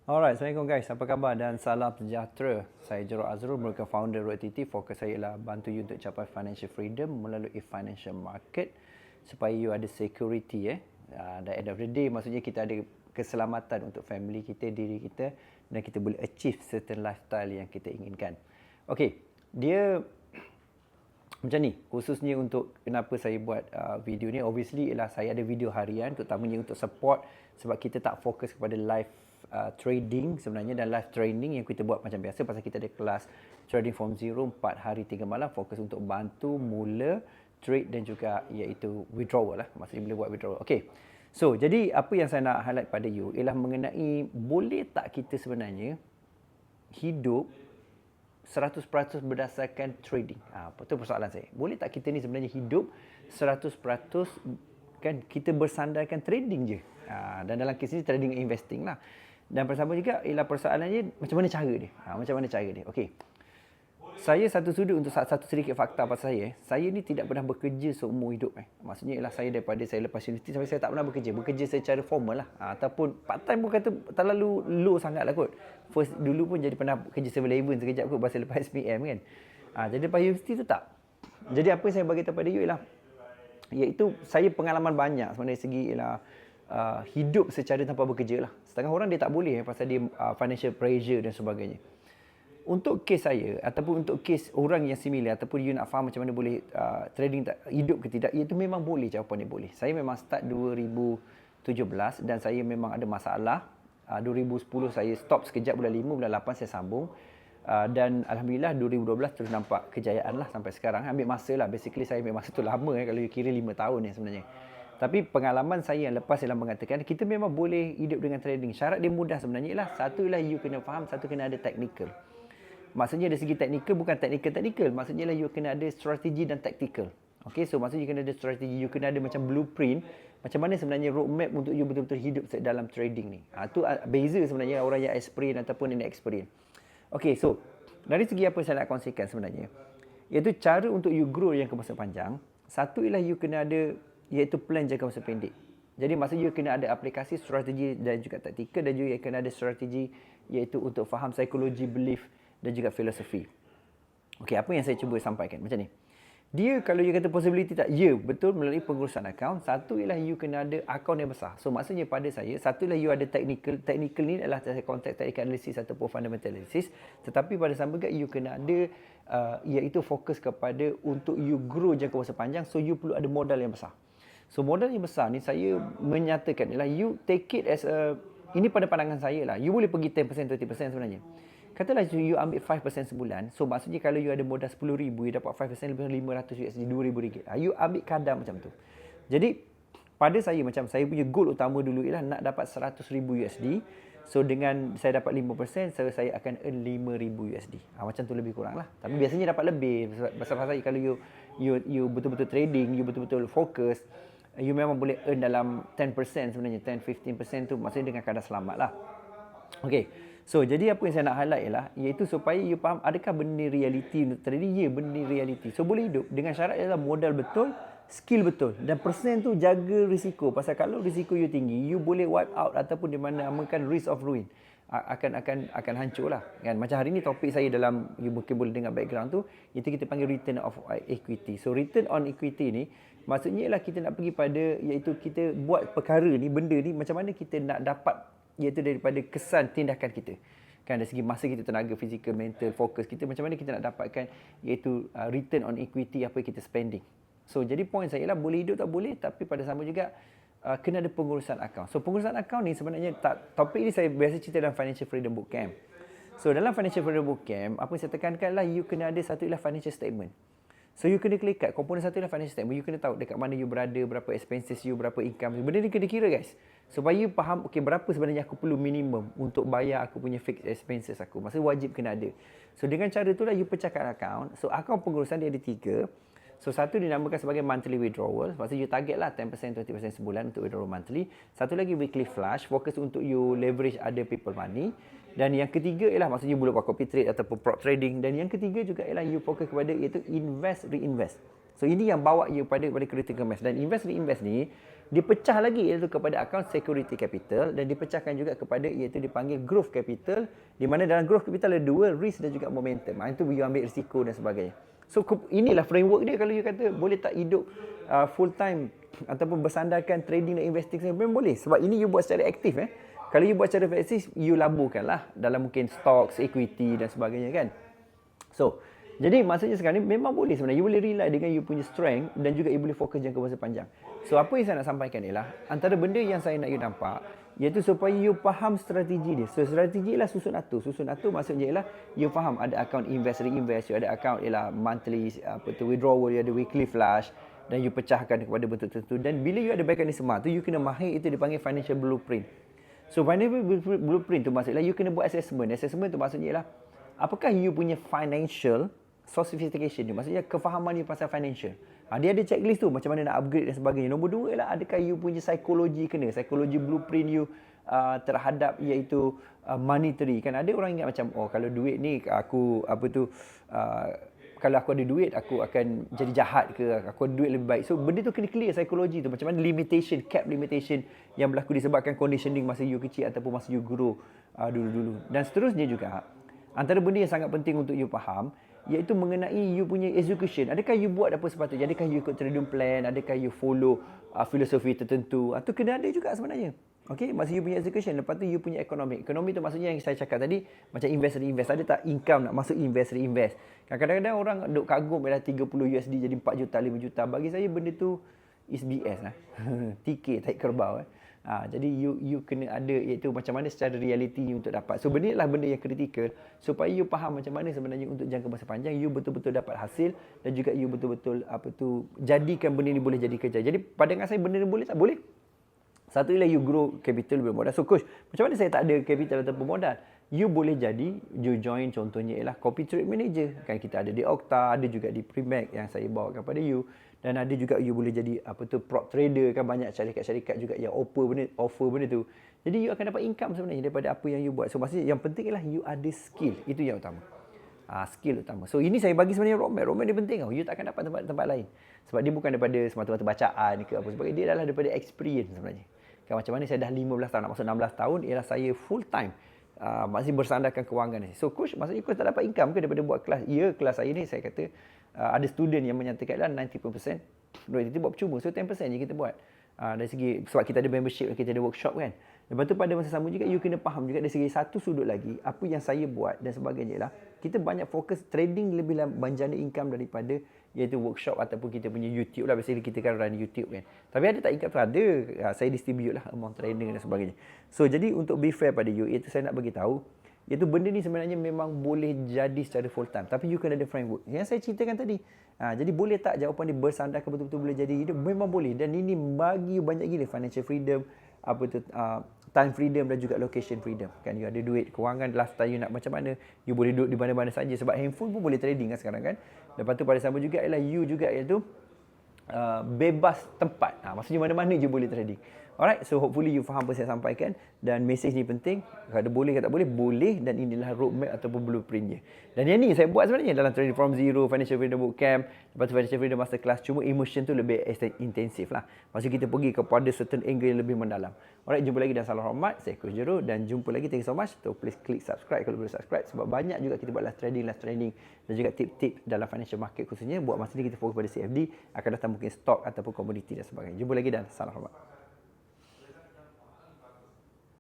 Alright, Assalamualaikum guys. Apa khabar dan salam sejahtera. Saya Jero Azrul, merupakan founder RoyalTT. Fokus saya ialah bantu you untuk capai financial freedom melalui financial market supaya you ada security dan end of the day maksudnya kita ada keselamatan untuk family kita, diri kita dan kita boleh achieve certain lifestyle yang kita inginkan. Okey, dia macam ni, khususnya untuk kenapa saya buat video ni, obviously ialah saya ada video harian terutamanya untuk support sebab kita tak fokus kepada live trading sebenarnya dan live training yang kita buat macam biasa pasal kita ada kelas trading from zero 4 hari 3 malam fokus untuk bantu mula trade dan juga iaitu withdrawal lah, maksudnya boleh buat withdrawal. Okey. So, jadi apa yang saya nak highlight pada you ialah mengenai boleh tak kita sebenarnya hidup 100% berdasarkan trading. Betul persoalan saya. Boleh tak kita ni sebenarnya hidup 100% kan kita bersandarkan trading je. Dan dalam kes ni trading and investing lah. Dan bersama juga ialah persoalannya macam mana cara dia. Macam mana cara dia. Okey. Saya satu sudut untuk satu sedikit fakta pasal saya ni tidak pernah bekerja seumur hidup. Maksudnya ialah saya daripada saya lepas universiti sampai saya tak pernah bekerja. Bekerja secara formal lah. Ataupun part time pun kata terlalu low sangat lah kot. First dulu pun jadi pernah kerja 7-Eleven sekejap kot pasal lepas SPM kan. Jadi lepas universiti tu tak. Jadi apa yang saya bagi tahu pada you ialah iaitu saya pengalaman banyak sebenarnya dari segi ialah hidup secara tanpa bekerja lah. Setengah orang dia tak boleh pasal dia financial pressure dan sebagainya. Untuk kes saya ataupun untuk kes orang yang similar ataupun you nak faham macam mana boleh trading tak hidup ke tidak, iaitu memang boleh, jawapan dia boleh. Saya memang start 2017 dan saya memang ada masalah. 2010 saya stop sekejap, bulan 5, bulan 8 saya sambung. Dan Alhamdulillah 2012 terus nampak kejayaan lah sampai sekarang. Ambil masa lah, basically saya ambil masa tu lama kalau you kira 5 tahun sebenarnya. Tapi pengalaman saya yang lepas ialah mengatakan kita memang boleh hidup dengan trading. Syarat dia mudah sebenarnya ialah satu ialah you kena faham, satu kena ada technical. Maksudnya dari segi technical bukan technical. Maksudnya ialah you kena ada strategi dan tactical. Okay, so maksudnya you kena ada strategi, you kena ada macam blueprint. Macam mana sebenarnya roadmap untuk you betul-betul hidup dalam trading ni. Itu beza sebenarnya orang yang experience ataupun inexperienced. Okay, so dari segi apa saya nak kongsikan sebenarnya, iaitu cara untuk you grow yang ke masa panjang. Satu ialah you kena ada iaitu plan jangka masa pendek. Jadi maksudnya you kena ada aplikasi, strategi dan juga taktikal dan juga kena ada strategi iaitu untuk faham psikologi, belief dan juga filosofi. Okey, apa yang saya cuba sampaikan macam ni. Dia kalau you kata possibility tak? Ya, betul melalui pengurusan akaun. Satu ialah you kena ada akaun yang besar. So maksudnya pada saya, satu ialah you ada technical. Technical ni adalah konteks technical analysis ataupun fundamental analysis. Tetapi pada sama juga you kena ada iaitu fokus kepada untuk you grow jangka masa panjang. So you perlu ada modal yang besar. So modal yang besar ni saya menyatakan ialah you take it as a, ini pada pandangan saya lah. You boleh pergi 10%, 20% sebenarnya. Katalah you ambil 5% sebulan. So maksudnya kalau you ada modal 10,000, you dapat 5% lebih 500 USD, RM2,000. You ambil kadar macam tu. Jadi pada saya macam saya punya goal utama dulu ialah nak dapat 100,000 USD. So dengan saya dapat 5%, so saya akan earn 5,000 USD. Macam tu lebih kurang lah. Tapi biasanya dapat lebih. Pasal kalau you betul-betul trading, you betul-betul fokus, you memang boleh earn dalam 10% sebenarnya. 10-15% tu maksudnya dengan kadar selamat lah. Okay. So, jadi apa yang saya nak highlight ialah iaitu supaya you faham adakah benda reality untuk trading? Ya, benda reality. So, boleh hidup dengan syarat ialah modal betul, skill betul dan persen tu jaga risiko. Pasal kalau risiko you tinggi, you boleh wipe out ataupun di mana namakan risk of ruin. Akan hancur lah kan. Macam hari ni topik saya dalam, you mungkin boleh dengar background tu, itu kita panggil return of equity. So return on equity ni maksudnya ialah kita nak pergi pada iaitu kita buat perkara ni, benda ni macam mana kita nak dapat iaitu daripada kesan tindakan kita. Kan dari segi masa kita, tenaga, fizikal, mental, fokus kita, macam mana kita nak dapatkan iaitu return on equity apa yang kita spending. So jadi point saya ialah boleh hidup tak boleh, tapi pada sama juga kena ada pengurusan akaun. So pengurusan akaun ni sebenarnya topik ni saya biasa cerita dalam Financial Freedom Bootcamp. So dalam Financial Freedom Bootcamp, apa yang saya tekankan lah you kena ada satu ialah financial statement. So you kena klik kat komponen satu ialah financial statement. You kena tahu dekat mana you berada, berapa expenses you, berapa income. Benda ni kena kira guys. Supaya you faham okey berapa sebenarnya aku perlu minimum untuk bayar aku punya fixed expenses aku. Maksudnya wajib kena ada. So dengan cara itulah you pecahkan akaun. So akaun pengurusan dia ada 3. So satu dinamakan sebagai monthly withdrawal. Maksudnya you target lah 10%, 20% sebulan untuk withdrawal monthly. Satu lagi weekly flush, fokus untuk you leverage other people money. Dan yang ketiga ialah maksudnya you boleh buat copy trade ataupun prop trading. Dan yang ketiga juga ialah you fokus kepada iaitu invest, reinvest. So ini yang bawa you pada critical mass. Dan invest, reinvest ni dipecah lagi iaitu kepada account security capital dan dipecahkan juga kepada iaitu dipanggil growth capital, di mana dalam growth capital ada dua, risk dan juga momentum. Itu you ambil risiko dan sebagainya. So inilah framework dia. Kalau you kata boleh tak hidup full time ataupun bersandarkan trading dan investing, memang boleh, sebab ini you buat secara aktif. Kalau you buat secara aktif, you laburkanlah dalam mungkin stocks, equity dan sebagainya kan. So jadi maksudnya sekarang ni memang boleh sebenarnya. You boleh rely dengan you punya strength dan juga you boleh fokus jangka masa panjang. So apa yang saya nak sampaikan ialah antara benda yang saya nak you nampak iaitu supaya you faham strategi dia. So strategi ialah susun atur. Susun atur maksudnya ialah you faham ada account invest, reinvest, you ada account ialah monthly withdrawal, you ada weekly flash dan you pecahkan kepada bentuk tertentu. Dan bila you ada mekanisme tu, you kena mahir, itu dipanggil financial blueprint. So financial blueprint tu maksudnya you kena buat assessment. Assessment tu maksudnya ialah apakah you punya financial sophistication ni, maksudnya kefahaman you pasal financial. Dia ada checklist tu macam mana nak upgrade dan sebagainya. Nombor dua ialah adakah you punya psikologi psikologi blueprint you terhadap iaitu monetary. Kan ada orang ingat macam kalau duit ni aku kalau aku ada duit aku akan jadi jahat ke, aku ada duit lebih baik. So benda tu kena clear psikologi tu, macam mana limitation, cap limitation yang berlaku disebabkan conditioning masa you kecil ataupun masa you grow dulu-dulu. Dan seterusnya juga antara benda yang sangat penting untuk you faham iaitu mengenai you punya execution. Adakah you buat apa sepatutnya? Adakah you ikut trading plan? Adakah you follow filosofi tertentu? Itu kena ada juga sebenarnya. Okey, masa you punya execution, lepas tu you punya ekonomi. Ekonomi tu maksudnya yang saya cakap tadi, macam invest. Ada tak income nak masuk invest. Kadang-kadang orang duk kagum ialah 30 USD jadi 4 juta, 5 juta. Bagi saya benda tu is BS lah. TK, taik kerbau. Jadi you kena ada iaitu macam mana secara reality untuk dapat. So benda lah benda yang kritikal supaya you faham macam mana sebenarnya untuk jangka masa panjang you betul-betul dapat hasil dan juga you betul-betul jadikan benda ni boleh jadi kerja. Jadi pandangan saya benda ni boleh tak? Boleh. Satu ialah you grow capital bermodal. So coach, macam mana saya tak ada capital ataupun modal? You boleh jadi, you join contohnya ialah copy trade manager. Kan kita ada di Okta, ada juga di Primac yang saya bawa kepada you. Dan ada juga you boleh jadi prop trader, kan banyak syarikat-syarikat juga yang offer benda tu. Jadi you akan dapat income sebenarnya daripada apa yang you buat. So maksudnya yang penting ialah you ada skill. Itu yang utama. Skill utama. So ini saya bagi sebenarnya roadmap. Roadmap ni penting tau. You tak akan dapat tempat lain. Sebab dia bukan daripada semata-mata bacaan ke apa sebagainya. Dia adalah daripada experience sebenarnya. Kan macam mana saya dah 15 tahun nak masuk 16 tahun ialah saya full time masih bersandarkan kewangan ni. So coach, maksudnya coach tak dapat income ke daripada buat kelas? Ya, kelas saya ni saya kata ada student yang menyatakan lah 90% duit itu buat percuma. So 10% je kita buat. Dari segi sebab kita ada membership, kita ada workshop kan. Lepas tu pada masa sama juga you kena faham juga dari segi satu sudut lagi apa yang saya buat dan sebagainya lah. Kita banyak fokus trading lebih banjana income daripada iaitu workshop ataupun kita punya YouTube lah. Biasanya kita kan run YouTube kan. Tapi ada tak income tu? Ada. Saya distribute lah among trainer dan sebagainya. So jadi untuk be fair pada you, itu saya nak bagi tahu iaitu benda ni sebenarnya memang boleh jadi secara full time. Tapi you kena ada framework. Yang saya ceritakan tadi. Jadi boleh tak jawapan dia bersandarkan betul-betul boleh jadi hidup? Memang boleh. Dan ini bagi you banyak gila financial freedom, time freedom dan juga location freedom. Kan you ada duit, kewangan, lifestyle you nak macam mana, you boleh duduk di mana-mana saja sebab handphone pun boleh trading kan sekarang kan. Lepas tu pada sama juga ialah you juga iaitu bebas tempat. Maksudnya mana-mana je boleh trading. Alright, so hopefully you faham apa saya sampaikan dan message ni penting. Kalau boleh ke tak boleh, boleh, dan inilah roadmap ataupun blueprint dia. Dan yang ni saya buat sebenarnya dalam Trading from Zero, Financial Freedom Bootcamp, lepas tu Financial Freedom Masterclass. Cuma immersion tu lebih intensif lah. Maksudnya kita pergi kepada certain angle yang lebih mendalam. Alright, jumpa lagi dan salam hormat. Saya Coach Jero dan jumpa lagi. Thank you so much. So please click subscribe kalau boleh subscribe sebab banyak juga kita buat live trading dan juga tip-tip dalam financial market khususnya. Buat masa ni kita fokus pada CFD, akan datang mungkin stock ataupun komoditi dan sebagainya. Jumpa lagi dan salam hormat.